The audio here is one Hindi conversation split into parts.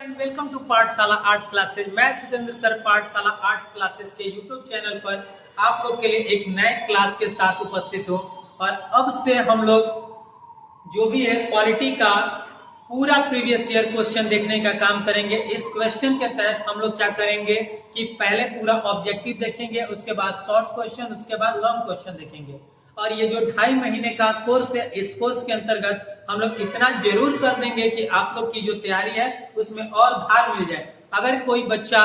एंड वेलकम टू पाठशाला आर्ट्स क्लासेस। मैं सितेंद्र सर पाठशाला आर्ट्स क्लासेस के यूट्यूब चैनल पर आप लोग के लिए एक नए क्लास के साथ उपस्थित हूँ। और अब से हम लोग जो भी है क्वालिटी का पूरा प्रीवियस ईयर क्वेश्चन देखने का काम करेंगे। इस क्वेश्चन के तहत हम लोग क्या करेंगे कि पहले पूरा ऑब्जेक्टिव देखेंगे, उसके बाद शॉर्ट क्वेश्चन, उसके बाद लॉन्ग क्वेश्चन देखेंगे। और ये जो 2.5 महीने का कोर्स है, इस कोर्स के अंतर्गत हम लोग इतना जरूर कर देंगे कि आप लोग की जो तैयारी है उसमें और भार मिल जाए। अगर कोई बच्चा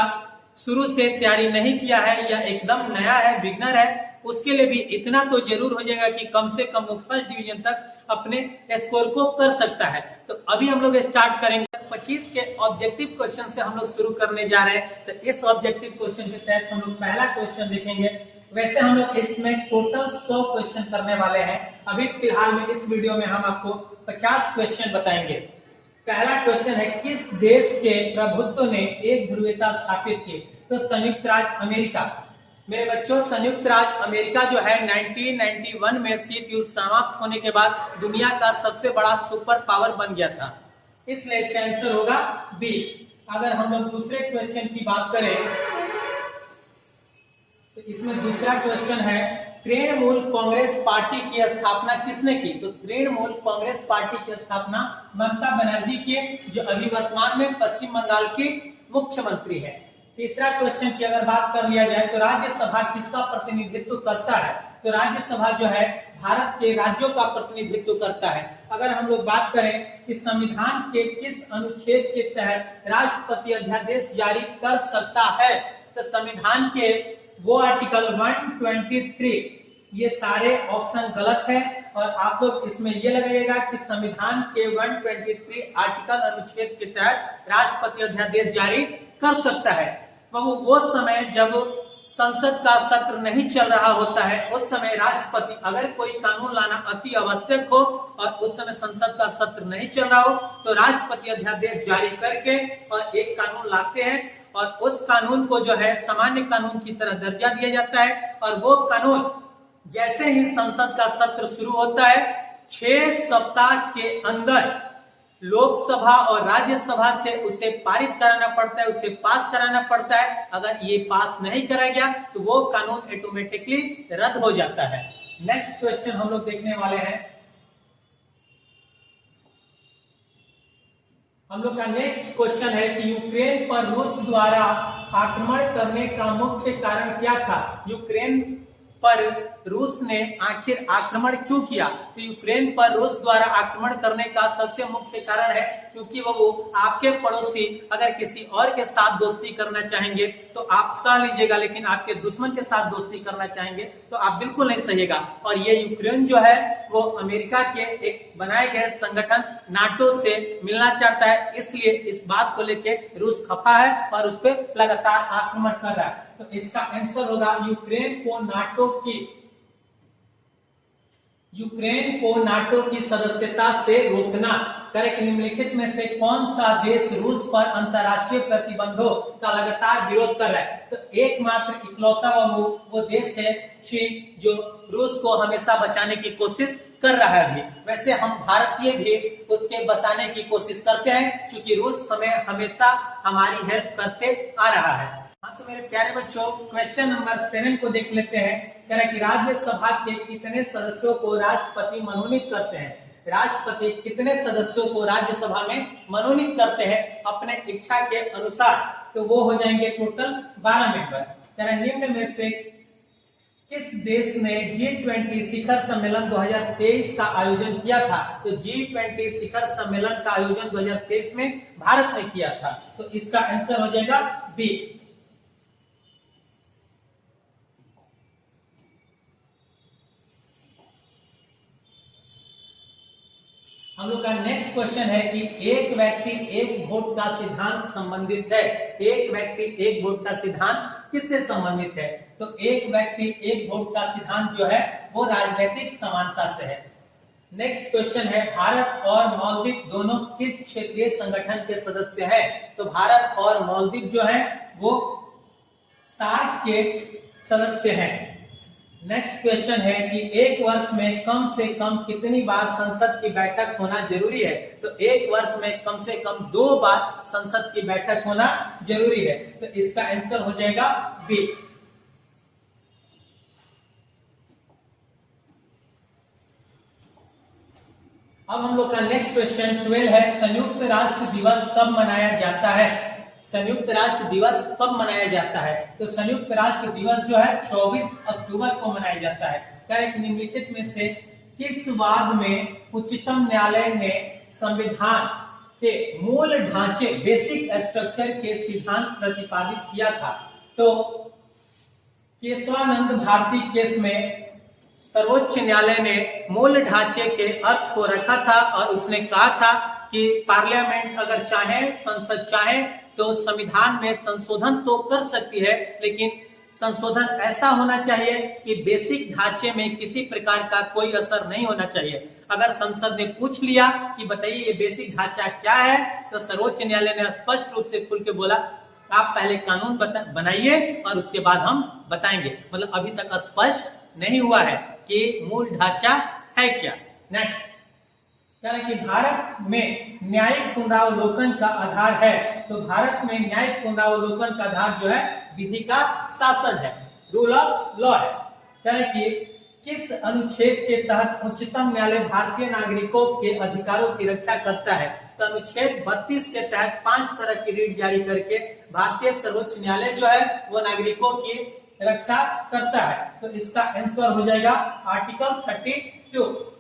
शुरू से तैयारी नहीं किया है या एकदम नया है, बिगनर है, उसके लिए भी इतना तो जरूर हो जाएगा कि कम से कम वो फर्स्ट डिवीजन तक अपने स्कोर को कर सकता है। तो अभी हम लोग स्टार्ट करेंगे 25 के ऑब्जेक्टिव क्वेश्चन से हम लोग शुरू करने जा रहे हैं। तो इस ऑब्जेक्टिव क्वेश्चन के तहत हम लोग पहला क्वेश्चन देखेंगे। वैसे हम लोग इसमें टोटल 100 क्वेश्चन करने वाले हैं। अभी फिलहाल में इस वीडियो में हम आपको 50 क्वेश्चन बताएंगे। पहला क्वेश्चन है, किस देश के प्रभुत्व ने एक ध्रुवीयता स्थापित की? तो संयुक्त राज्य अमेरिका। मेरे बच्चों, संयुक्त राज्य अमेरिका जो है 1991 में शीत युद्ध समाप्त होने के बाद दुनिया का सबसे बड़ा सुपर पावर बन गया था, इसलिए इसका आंसर होगा बी। अगर हम लोग दूसरे क्वेश्चन की बात करें तो इसमें दूसरा क्वेश्चन है, तृणमूल कांग्रेस पार्टी की स्थापना किसने की? तो तृणमूल कांग्रेस पार्टी की स्थापना ममता बनर्जी के, जो अभी वर्तमान में पश्चिम बंगाल की मुख्यमंत्री है। तीसरा क्वेश्चन की अगर बात कर लिया जाए तो राज्यसभा किसका प्रतिनिधित्व करता है? तो राज्यसभा जो है भारत के राज्यों का प्रतिनिधित्व करता है। अगर हम लोग बात करें कि संविधान के किस अनुच्छेद के तहत राष्ट्रपति अध्यादेश जारी कर सकता है, तो संविधान के वो आर्टिकल 123। ये सारे ऑप्शन गलत है और आप लोग इसमें ये लगाइएगा कि संविधान के 123 आर्टिकल अनुच्छेद के तहत राष्ट्रपति अध्यादेश जारी कर सकता है। वो समय जब संसद का सत्र नहीं चल रहा होता है, उस समय राष्ट्रपति अगर कोई कानून लाना अति आवश्यक हो और उस समय संसद का सत्र नहीं चल रहा हो तो राष्ट्रपति अध्यादेश जारी करके और एक कानून लाते हैं और उस कानून को जो है सामान्य कानून की तरह दर्जा दिया जाता है। और वो कानून जैसे ही संसद का सत्र शुरू होता है 6 सप्ताह के अंदर लोकसभा और राज्यसभा से उसे पारित कराना पड़ता है, उसे पास कराना पड़ता है। अगर ये पास नहीं कराया गया तो वो कानून ऑटोमेटिकली रद्द हो जाता है। नेक्स्ट क्वेश्चन हम लोग देखने वाले हैं। हम लोग का नेक्स्ट क्वेश्चन है कि यूक्रेन पर रूस द्वारा आक्रमण करने का मुख्य कारण क्या था? यूक्रेन पर रूस ने आखिर आक्रमण क्यों किया? तो यूक्रेन पर रूस द्वारा आक्रमण करने का सबसे मुख्य कारण है क्योंकि वो आपके पड़ोसी अगर किसी और के साथ दोस्ती करना चाहेंगे तो आप सह लीजिएगा, लेकिन आपके दुश्मन के साथ दोस्ती करना चाहेंगे तो आप बिल्कुल नहीं सहिएगा। और ये यूक्रेन जो है वो अमेरिका के एक बनाए गए संगठन नाटो से मिलना चाहता है, इसलिए इस बात को लेके रूस खफा है और उस पर लगातार आक्रमण कर रहा है। तो इसका आंसर होगा यूक्रेन को नाटो की सदस्यता से रोकना। करेक्ट। निम्नलिखित में से कौन सा देश रूस पर अंतरराष्ट्रीय प्रतिबंधों का लगातार विरोध कर रहा है? तो एकमात्र इकलौता वो देश है चीन, जो रूस को हमेशा बचाने की कोशिश कर रहा है। वैसे हम भारतीय भी उसके बचाने की कोशिश करते हैं क्योंकि रूस हमें हमेशा हमारी हेल्प करते आ रहा है। हाँ, तो मेरे प्यारे बच्चों, क्वेश्चन नंबर 7 को देख लेते हैं। कह रहा है कि राज्यसभा के कितने सदस्यों को राष्ट्रपति मनोनीत करते हैं? राष्ट्रपति कितने सदस्यों को राज्यसभा में मनोनीत करते हैं अपने इच्छा के अनुसार? तो वो हो जाएंगे टोटल 12 मेंबर। कह रहा निम्न में से किस देश ने G20 शिखर सम्मेलन 2023 का आयोजन किया था? तो G20 शिखर सम्मेलन का आयोजन 2023 में भारत ने किया था। तो इसका आंसर हो जाएगा बी। हम लोग का नेक्स्ट क्वेश्चन है कि एक व्यक्ति एक वोट का सिद्धांत संबंधित है। एक व्यक्ति एक वोट का सिद्धांत किससे संबंधित है? तो एक व्यक्ति एक वोट का सिद्धांत जो है वो राजनीतिक समानता से है। नेक्स्ट क्वेश्चन है, भारत और मालदीव दोनों किस क्षेत्रीय संगठन के सदस्य हैं? तो भारत और मालदीव जो है वो सार्क के सदस्य हैं। नेक्स्ट क्वेश्चन है कि एक वर्ष में कम से कम कितनी बार संसद की बैठक होना जरूरी है? तो एक वर्ष में कम से कम 2 बार संसद की बैठक होना जरूरी है। तो इसका आंसर हो जाएगा बी। अब हम लोग का नेक्स्ट क्वेश्चन 12 है, संयुक्त राष्ट्र दिवस कब मनाया जाता है? संयुक्त राष्ट्र दिवस कब मनाया जाता है? तो संयुक्त राष्ट्र दिवस जो है 24 अक्टूबर को मनाया जाता है। करेक्ट। निम्नलिखित में से किस वाद में उच्चतम न्यायालय ने संविधान के मूल ढांचे बेसिक स्ट्रक्चर के सिद्धांत प्रतिपादित किया था? तो केशवानंद भारती केस में सर्वोच्च न्यायालय ने मूल ढांचे के अर्थ को रखा था और उसने कहा था कि पार्लियामेंट अगर चाहे, संसद चाहे तो संविधान में संशोधन तो कर सकती है, लेकिन संशोधन ऐसा होना चाहिए कि बेसिक ढांचे में किसी प्रकार का कोई असर नहीं होना चाहिए। अगर संसद ने पूछ लिया कि बताइए ये बेसिक ढांचा क्या है, तो सर्वोच्च न्यायालय ने स्पष्ट रूप से खुल के बोला आप पहले कानून बनाइए और उसके बाद हम बताएंगे। मतलब अभी तक स्पष्ट नहीं हुआ है कि मूल ढांचा है क्या। नेक्स्ट कि भारत में न्यायिक पुनरावलोकन का आधार है। तो भारत में न्यायिक पुनरावलोकन का आधार जो है विधि का शासन है, रूल ऑफ लॉ है। कि किस अनुच्छेद के तहत उच्चतम न्यायालय भारतीय नागरिकों के अधिकारों की रक्षा करता है? तो अनुच्छेद 32 के तहत 5 तरह की रीट जारी करके भारतीय सर्वोच्च न्यायालय जो है वो नागरिकों की रक्षा करता है। तो इसका आंसर हो जाएगा आर्टिकल 32।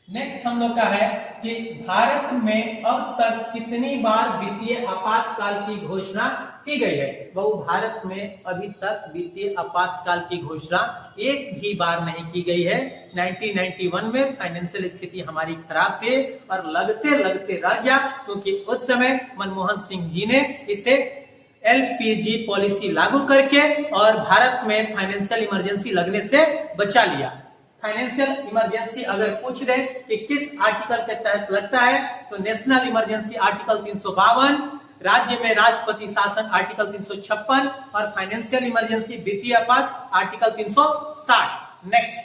नेक्स्ट हम लोग का है कि भारत में अब तक कितनी बार वित्तीय आपातकाल की घोषणा की गई है? बहु भारत में अभी तक वित्तीय आपातकाल की घोषणा एक भी बार नहीं की गई है। 1991 में फाइनेंशियल स्थिति हमारी खराब थी और लगते लगते रह गया, क्योंकि उस समय मनमोहन सिंह जी ने इसे LPG पॉलिसी लागू करके और भारत में फाइनेंशियल इमरजेंसी लगने से बचा लिया। फाइनेंशियल इमरजेंसी अगर पूछ दे कि किस आर्टिकल के तहत लगता है, तो नेशनल इमरजेंसी आर्टिकल 352, राज्य में राष्ट्रपति शासन आर्टिकल 356 और फाइनेंशियल इमरजेंसी वित्तीय आपात आर्टिकल 360। नेक्स्ट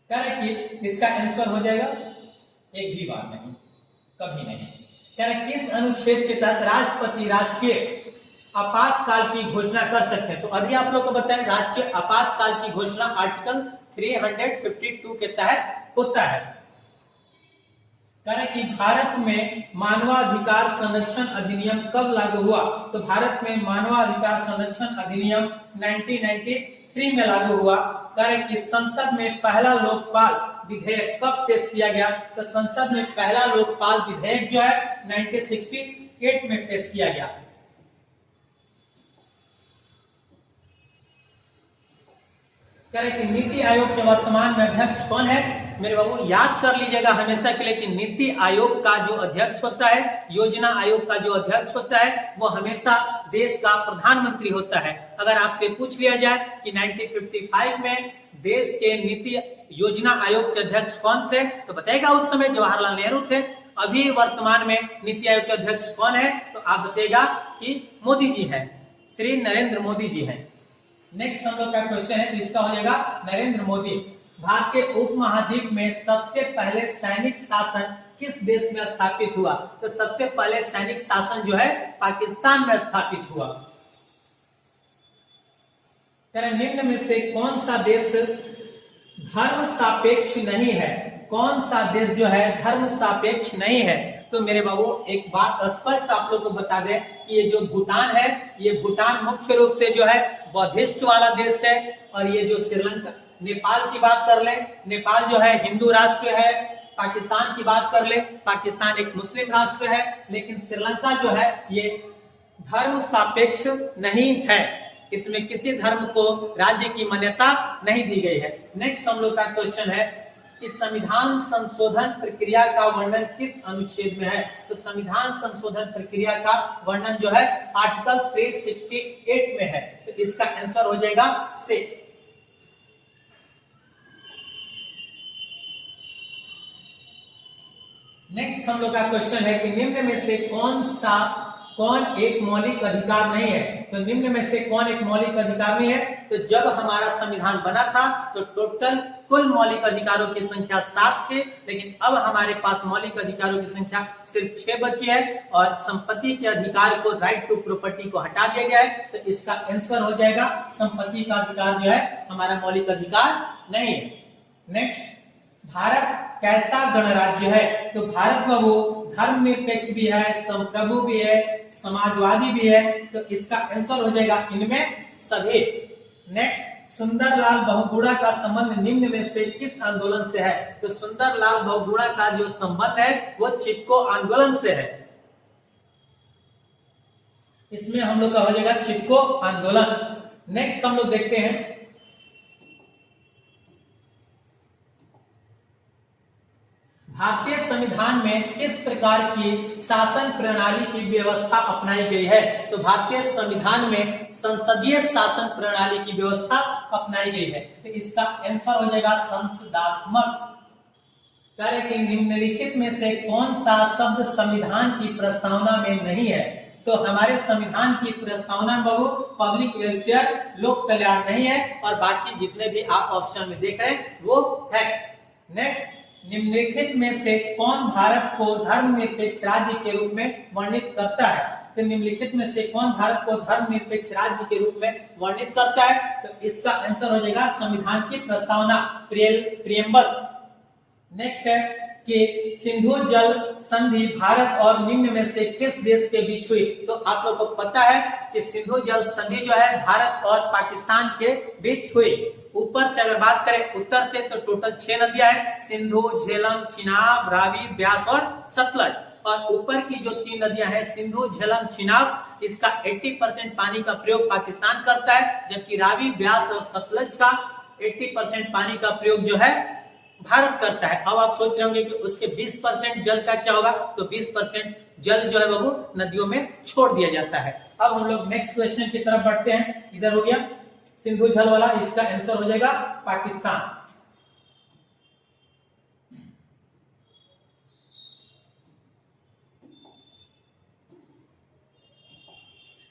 कि इसका आंसर हो जाएगा एक भी बार नहीं, कभी नहीं। किस अनुच्छेद के तहत राष्ट्रपति राष्ट्रीय आपातकाल की घोषणा कर सकते हैं? तो अभी आप लोग को बताएं, राष्ट्रीय आपातकाल की घोषणा आर्टिकल 352 के तहत होता है। कि भारत में मानवाधिकार संरक्षण अधिनियम कब लागू हुआ? तो भारत में मानवाधिकार संरक्षण अधिनियम 1993 में लागू हुआ। कि संसद में पहला लोकपाल विधेयक कब पेश किया गया? तो संसद में पहला लोकपाल विधेयक जो है 1968 में पेश किया गया। कि नीति आयोग के वर्तमान में अध्यक्ष कौन है? मेरे बाबू याद कर लीजिएगा हमेशा के लिए कि नीति आयोग का जो अध्यक्ष होता है, योजना आयोग का जो अध्यक्ष होता है, वो हमेशा देश का प्रधानमंत्री होता है। अगर आपसे पूछ लिया जाए कि 1955 में देश के नीति योजना आयोग के अध्यक्ष कौन थे, तो बताएगा उस समय जवाहरलाल नेहरू थे। अभी वर्तमान में नीति आयोग के अध्यक्ष कौन है? तो आप बताएगा कि मोदी जी है, श्री नरेंद्र मोदी जी है। नेक्स्ट हम लोग का क्वेश्चन है, तो इसका हो जाएगा नरेंद्र मोदी। भारत के उपमहाद्वीप में सबसे पहले सैनिक शासन किस देश में स्थापित हुआ? तो सबसे पहले सैनिक शासन जो है पाकिस्तान में स्थापित हुआ। निम्न में से कौन सा देश धर्म सापेक्ष नहीं है? कौन सा देश जो है धर्म सापेक्ष नहीं है? तो मेरे बाबू एक बात स्पष्ट आप लोग को बता दें कि ये जो भूटान है, ये भूटान मुख्य रूप से जो है बौद्धिस्ट वाला देश है। और ये जो श्रीलंका, नेपाल की बात कर ले, नेपाल जो है हिंदू राष्ट्र है। पाकिस्तान की बात कर ले, पाकिस्तान एक मुस्लिम राष्ट्र है। लेकिन श्रीलंका जो है ये धर्म सापेक्ष नहीं है, इसमें किसी धर्म को राज्य की मान्यता नहीं दी गई है। नेक्स्ट हम लोग का क्वेश्चन है कि संविधान संशोधन प्रक्रिया का वर्णन किस अनुच्छेद में है? तो संविधान संशोधन प्रक्रिया का वर्णन जो है आर्टिकल 368 में है। तो इसका आंसर हो जाएगा से। नेक्स्ट हम लोग का क्वेश्चन है कि निम्न में से कौन सा कौन एक मौलिक अधिकार नहीं है? तो निम्न में से कौन एक मौलिक अधिकार नहीं है? तो जब हमारा संविधान बना था तो टोटल कुल मौलिक अधिकारों की संख्या 7 थे, लेकिन अब हमारे पास मौलिक अधिकारों की संख्या सिर्फ 6 बची है और संपत्ति के अधिकार को, राइट टू प्रॉपर्टी को हटा दिया गया है। तो इसका आंसर हो जाएगा संपत्ति का अधिकार जो है हमारा मौलिक अधिकार नहीं है। नेक्स्ट, भारत कैसा गणराज्य है? तो भारत में वो धर्मनिरपेक्ष भी है, संप्रभु भी है, समाजवादी भी है। तो इसका आंसर हो जाएगा इनमें सभी। नेक्स्ट, सुंदरलाल बहुगुणा का संबंध निम्न में से किस आंदोलन से है? तो सुंदरलाल बहुगुणा का जो संबंध है वो चिपको आंदोलन से है। इसमें हम लोग का हो जाएगा चिपको आंदोलन। नेक्स्ट हम लोग देखते हैं भारतीय संविधान में किस प्रकार की शासन प्रणाली की व्यवस्था अपनाई गई है? तो भारतीय संविधान में संसदीय शासन प्रणाली की व्यवस्था अपनाई गई है। तो इसका आंसर हो जाएगा संसदात्मक। कार्य के निम्नलिखित में से कौन सा शब्द संविधान की प्रस्तावना में नहीं है? तो हमारे संविधान की प्रस्तावना में वो पब्लिक वेलफेयर, लोक कल्याण नहीं है और बाकी जितने भी आप ऑप्शन में देख रहे हैं वो है। नेक्स्ट, निम्नलिखित में से कौन भारत को धर्मनिरपेक्ष राज्य के रूप में वर्णित करता है? तो निम्नलिखित में से कौन भारत को धर्मनिरपेक्ष राज्य के रूप में वर्णित करता है? तो इसका आंसर हो जाएगा संविधान की प्रस्तावना, प्रियम्बल। नेक्स्ट है कि सिंधु जल संधि भारत और निम्न में से किस देश के बीच हुई? तो आप लोग को पता है कि सिंधु जल संधि जो है भारत और पाकिस्तान के बीच हुई। ऊपर से अगर बात करें उत्तर से तो टोटल 6 नदियां हैं, सिंधु, झेलम, चिनाब, रावी, ब्यास और सतलज। और ऊपर की जो 3 नदियां हैं सिंधु, झेलम, चिनाब, इसका 80% पानी का प्रयोग पाकिस्तान करता है, जबकि रावी, ब्यास और सतलज का 80% पानी का प्रयोग जो है भारत करता है। अब आप सोच रहे होंगे कि उसके 20% जल का क्या होगा? तो 20% जल जो है वो नदियों में छोड़ दिया जाता है। अब हम लोग नेक्स्ट क्वेश्चन की तरफ बढ़ते हैं। इधर हो गया सिंधु जल वाला, इसका आंसर हो जाएगा पाकिस्तान।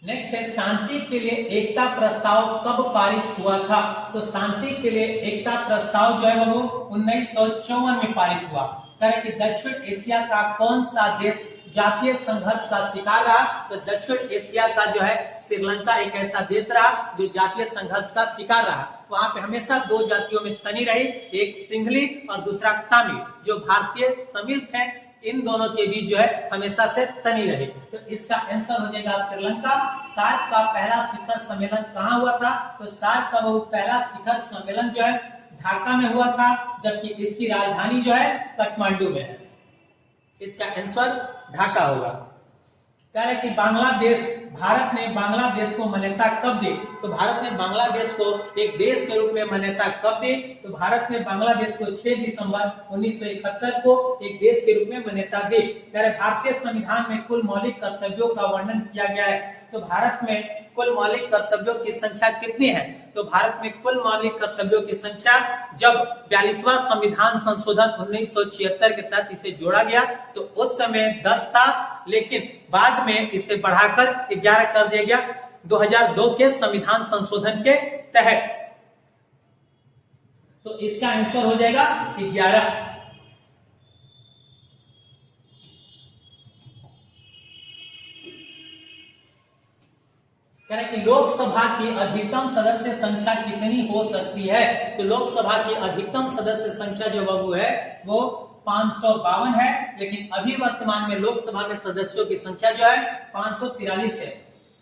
नेक्स्ट है शांति के लिए एकता प्रस्ताव कब पारित हुआ था? तो शांति के लिए एकता प्रस्ताव जो है वो 1954 में पारित हुआ। करें कि दक्षिण एशिया का कौन सा देश जातीय संघर्ष का शिकार रहा? तो दक्षिण एशिया का जो है श्रीलंका एक ऐसा देश रहा जो जातीय संघर्ष का शिकार रहा। वहां पे हमेशा 2 जातियों में तनी रही, एक सिंघली और दूसरा तमिल। जो भारतीय तमिल थे इन दोनों के बीच जो है हमेशा से तनी रहे। तो इसका आंसर हो जाएगा श्रीलंका। सार्क का पहला शिखर सम्मेलन कहाँ हुआ था? तो सार्क का वो पहला शिखर सम्मेलन जो है ढाका में हुआ था, जबकि इसकी राजधानी जो है काठमांडू में है। इसका आंसर ढाका होगा। कह रहे कि बांग्लादेश, भारत ने बांग्लादेश को मान्यता कब दी? तो भारत ने बांग्लादेश को एक देश के रूप में मान्यता कब दी? तो भारत ने बांग्लादेश को 6 दिसंबर 1971 को एक देश के रूप में मान्यता दी। कह रहे भारतीय संविधान में कुल मौलिक कर्तव्यों का वर्णन किया गया है। तो भारत में कुल मौलिक कर्तव्यों की संख्या कितनी है? तो भारत में कुल मौलिक कर्तव्यों की संख्या, जब 42वां संविधान संशोधन 1976 के तहत इसे जोड़ा गया तो उस समय 10 था, लेकिन बाद में इसे बढ़ाकर 11 कर दिया गया 2002 के संविधान संशोधन के तहत। तो इसका आंसर हो जाएगा 11। कि लोकसभा की अधिकतम सदस्य संख्या कितनी हो सकती है? तो लोकसभा की अधिकतम सदस्य संख्या जो वो है वो 552 है, लेकिन अभी वर्तमान में लोकसभा में सदस्यों की संख्या जो है 543 है,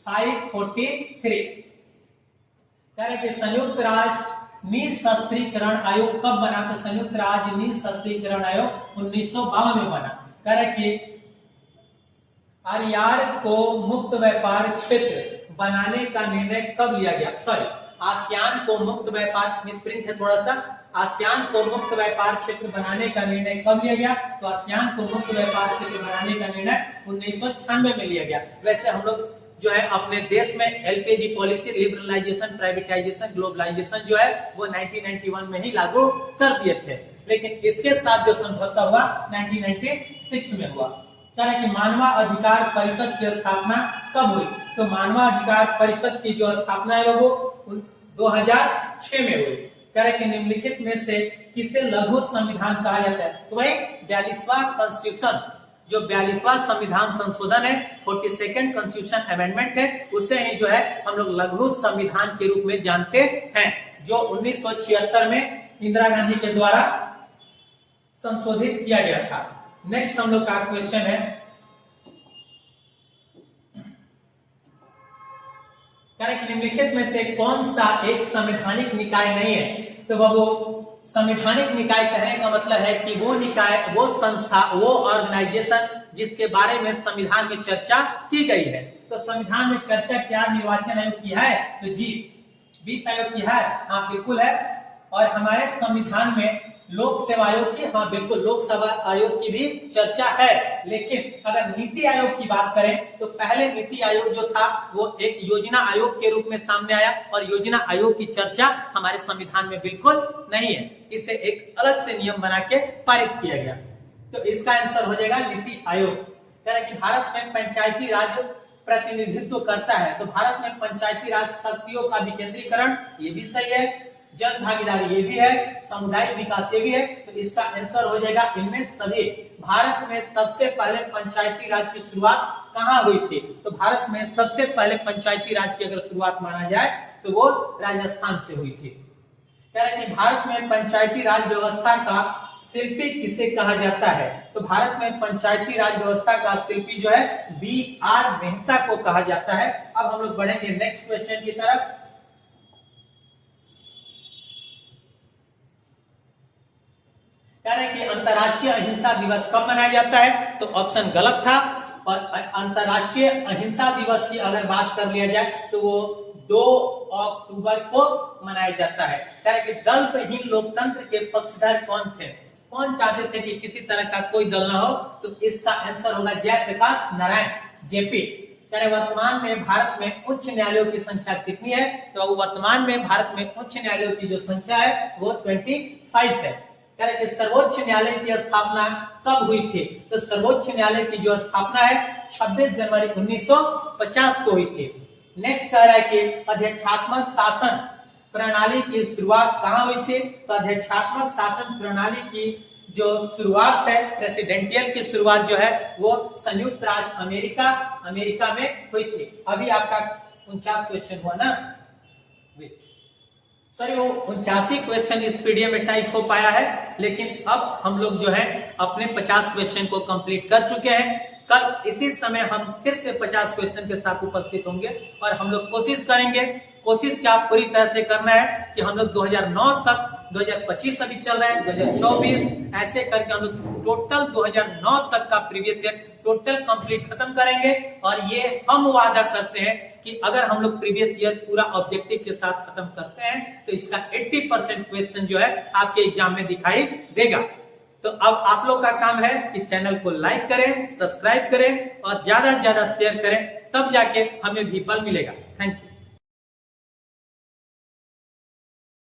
543। कह रहे कि संयुक्त राष्ट्र निशस्त्रीकरण आयोग कब बना? तो संयुक्त राज्य निशस्त्रीकरण आयोग 1952 में बना। कह रहे कि आरआर को मुक्त व्यापार क्षेत्र बनाने का निर्णय कब लिया गया? सॉरी, आसियान को मुक्त व्यापार, मिसप्रिंट है थोड़ा सा, आसियान को मुक्त व्यापार क्षेत्र बनाने का निर्णय कब लिया गया? तो आसियान को मुक्त व्यापार क्षेत्र बनाने का निर्णय 1996 में लिया गया। वैसे हम लोग जो है अपने देश में LPG policy, liberalisation, privatisation, globalisation जो है वो 1991 में ही लागू कर दिए थे, लेकिन इसके साथ जो समझौता हुआ 1996 में हुआ। कह रहे हैं कि मानवाधिकार परिषद की स्थापना कब हुई? तो मानवाधिकार परिषद की जो स्थापना है वो 2006 में हुई। कह रहे हैं कि निम्नलिखित में से किसे लघु संविधान कहा जाता है? तो भाई 42वां कॉन्स्टिट्यूशन, जो 42वां संविधान संशोधन है, 42nd कॉन्स्टिट्यूशन अमेंडमेंट है, उसे ही जो है हम लोग लघु संविधान के रूप में जानते हैं, जो 1976 में इंदिरा गांधी के द्वारा संशोधित किया गया था। नेक्स्ट हम लोग का क्वेश्चन है, निम्नलिखित में से कौन सा एक संवैधानिक निकाय नहीं है? तो वो संवैधानिक निकाय कहने का मतलब है कि वो निकाय, वो संस्था, वो ऑर्गेनाइजेशन जिसके बारे में संविधान में चर्चा की गई है। तो संविधान में चर्चा क्या निर्वाचन आयोग की है? तो जी वित्त आयोग की है, हाँ बिल्कुल है। और हमारे संविधान में लोक सेवा आयोग की, हाँ बिल्कुल लोक सेवा आयोग की भी चर्चा है। लेकिन अगर नीति आयोग की बात करें तो पहले नीति आयोग जो था वो एक योजना आयोग के रूप में सामने आया, और योजना आयोग की चर्चा हमारे संविधान में बिल्कुल नहीं है। इसे एक अलग से नियम बना के पारित किया गया। तो इसका आंसर हो जाएगा नीति आयोग। कह रहे कि भारत में पंचायती राज प्रतिनिधित्व करता है, तो भारत में पंचायती राज शक्तियों का विकेंद्रीकरण, ये भी सही है। जन भागीदारी, ये भी है। सामुदायिक विकास, ये भी है। तो इसका आंसर हो जाएगा इनमें सभी। भारत में सबसे पहले पंचायती राज की शुरुआत कहाँ हुई थी? तो भारत में सबसे पहले पंचायती राज की अगर शुरुआत माना जाए तो वो राजस्थान से हुई थी। कह रहे कि भारत में पंचायती राज व्यवस्था का शिल्पी किसे कहा जाता है? तो भारत में पंचायती राज व्यवस्था का शिल्पी जो है B.R. मेहता को कहा जाता है। अब हम लोग बढ़ेंगे नेक्स्ट क्वेश्चन की तरफ। कह रहे हैं कि अंतरराष्ट्रीय अहिंसा दिवस कब मनाया जाता है? तो ऑप्शन गलत था। और अंतरराष्ट्रीय अहिंसा दिवस की अगर बात कर लिया जाए तो वो 2 अक्टूबर को मनाया जाता है। कह रहे कि दलहीन लोकतंत्र के पक्षधर कौन थे? कौन चाहते थे कि किसी तरह का कोई दल ना हो? तो इसका आंसर होगा जयप्रकाश नारायण, जेपी। कह रहे वर्तमान में भारत में उच्च न्यायालयों की संख्या कितनी है? तो वर्तमान में भारत में उच्च न्यायालयों की जो संख्या है वो 25 है। कह रहे कि सर्वोच्च न्यायालय की स्थापना कब हुई थी? तो सर्वोच्च न्यायालय की जो स्थापना है 26 जनवरी 1950 को हुई थी। नेक्स्ट कह रहा है कि अध्यक्षात्मक शासन प्रणाली की शुरुआत कहाँ हुई थी? तो अध्यक्षात्मक शासन प्रणाली की जो शुरुआत है, प्रेसिडेंटियल की शुरुआत जो है वो संयुक्त राज्य अमेरिका में हुई थी। अभी आपका 49 क्वेश्चन हुआ ना, सॉरी वो 89 क्वेश्चन इस पीडीएफ में टाइप हो पाया है, लेकिन अब हम लोग जो है अपने 50 क्वेश्चन को कंप्लीट कर चुके हैं। कल इसी समय हम फिर से 50 क्वेश्चन के साथ उपस्थित होंगे और हम लोग कोशिश क्या पूरी तरह से करना है कि हम लोग 2009 तक, 2025 अभी चल रहा है, 2024 ऐसे करके हम लोग टोटल 2009 तक का प्रीवियस ईयर टोटल कंप्लीट खत्म करेंगे। और ये हम वादा करते हैं कि अगर हम लोग प्रीवियस ईयर पूरा ऑब्जेक्टिव के साथ खत्म करते हैं तो इसका 80% क्वेश्चन जो है आपके एग्जाम में दिखाई देगा। तो अब आप लोग का काम है कि चैनल को लाइक करें, सब्सक्राइब करें और ज्यादा से ज्यादा शेयर करें, तब जाके हमें भी बल मिलेगा। Thank you.